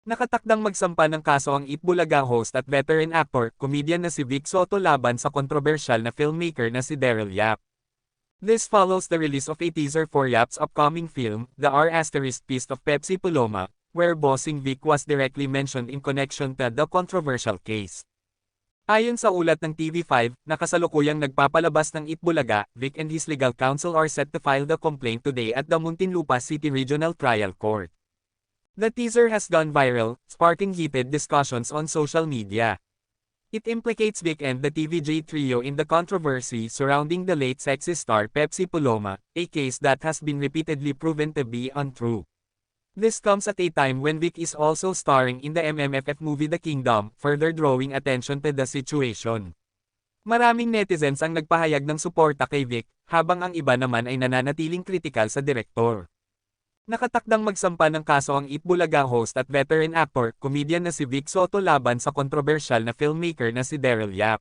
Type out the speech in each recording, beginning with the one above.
Nakatakdang magsampa ng kaso ang Itbulaga host at veteran actor, comedian na si Vic Soto laban sa kontrobersyal na filmmaker na si Daryl Yap. This follows the release of a teaser for Yap's upcoming film, The R** Feast of Pepsi Paloma, where Bossing Vic was directly mentioned in connection to the controversial case. Ayon sa ulat ng TV5, na kasalukuyang nagpapalabas ng Itbulaga, Vic and his legal counsel are set to file the complaint today at the Muntinlupa City Regional Trial Court. The teaser has gone viral, sparking heated discussions on social media. It implicates Vic and the TVJ trio in the controversy surrounding the late sexy star Pepsi Paloma, a case that has been repeatedly proven to be untrue. This comes at a time when Vic is also starring in the MMFF movie The Kingdom, further drawing attention to the situation. Maraming netizens ang nagpahayag ng suporta kay Vic, habang ang iba naman ay nananatiling kritikal sa direktor. Nakatakdang magsampa ng kaso ang Itbulaga host at veteran actor, comedian na si Vic Soto laban sa kontrobersyal na filmmaker na si Daryl Yap.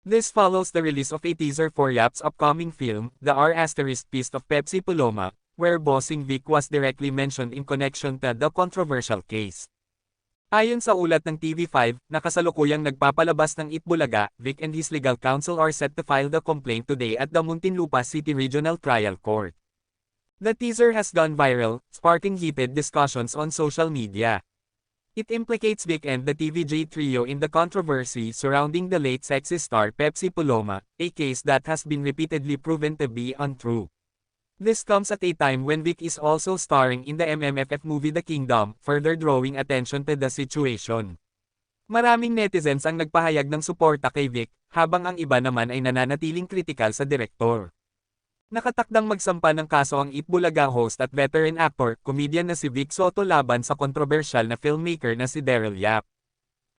This follows the release of a teaser for Yap's upcoming film, The R** Feast of Pepsi Paloma, where Bossing Vic was directly mentioned in connection to the controversial case. Ayon sa ulat ng TV5, na kasalukuyang nagpapalabas ng Itbulaga, Vic and his legal counsel are set to file the complaint today at the Muntinlupa City Regional Trial Court. The teaser has gone viral, sparking heated discussions on social media. It implicates Vic and the TVJ trio in the controversy surrounding the late sexy star Pepsi Paloma, a case that has been repeatedly proven to be untrue. This comes at a time when Vic is also starring in the MMFF movie The Kingdom, further drawing attention to the situation. Maraming netizens ang nagpahayag ng suporta kay Vic, habang ang iba naman ay nananatiling kritikal sa direktor. Nakatakdang magsampa ng kaso ang Itbulaga host at veteran actor, comedian na si Vic Soto laban sa kontrobersyal na filmmaker na si Daryl Yap.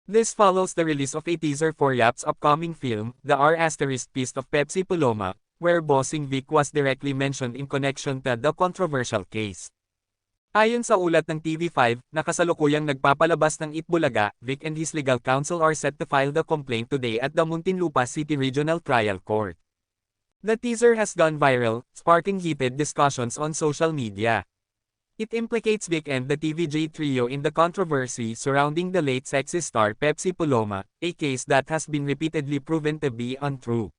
This follows the release of a teaser for Yap's upcoming film, The R** Feast of Pepsi Paloma, where Bossing Vic was directly mentioned in connection to the controversial case. Ayon sa ulat ng TV5, na kasalukuyang nagpapalabas ng Itbulaga, Vic and his legal counsel are set to file the complaint today at the Muntinlupa City Regional Trial Court. The teaser has gone viral, sparking heated discussions on social media. It implicates Vic and the TVJ trio in the controversy surrounding the late sexy star Pepsi Paloma, a case that has been repeatedly proven to be untrue.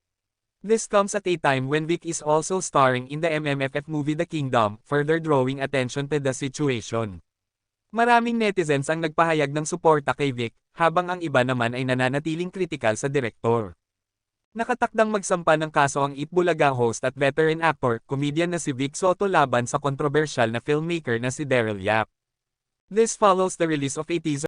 This comes at a time when Vic is also starring in the MMFF movie The Kingdom, further drawing attention to the situation. Maraming netizens ang nagpahayag ng suporta kay Vic, habang ang iba naman ay nananatiling kritikal sa direktor. Nakatakdang magsampa ng kaso ang Itbulaga host at veteran actor, comedian na si Vic Soto laban sa kontrobersyal na filmmaker na si Daryl Yap. This follows the release of a teaser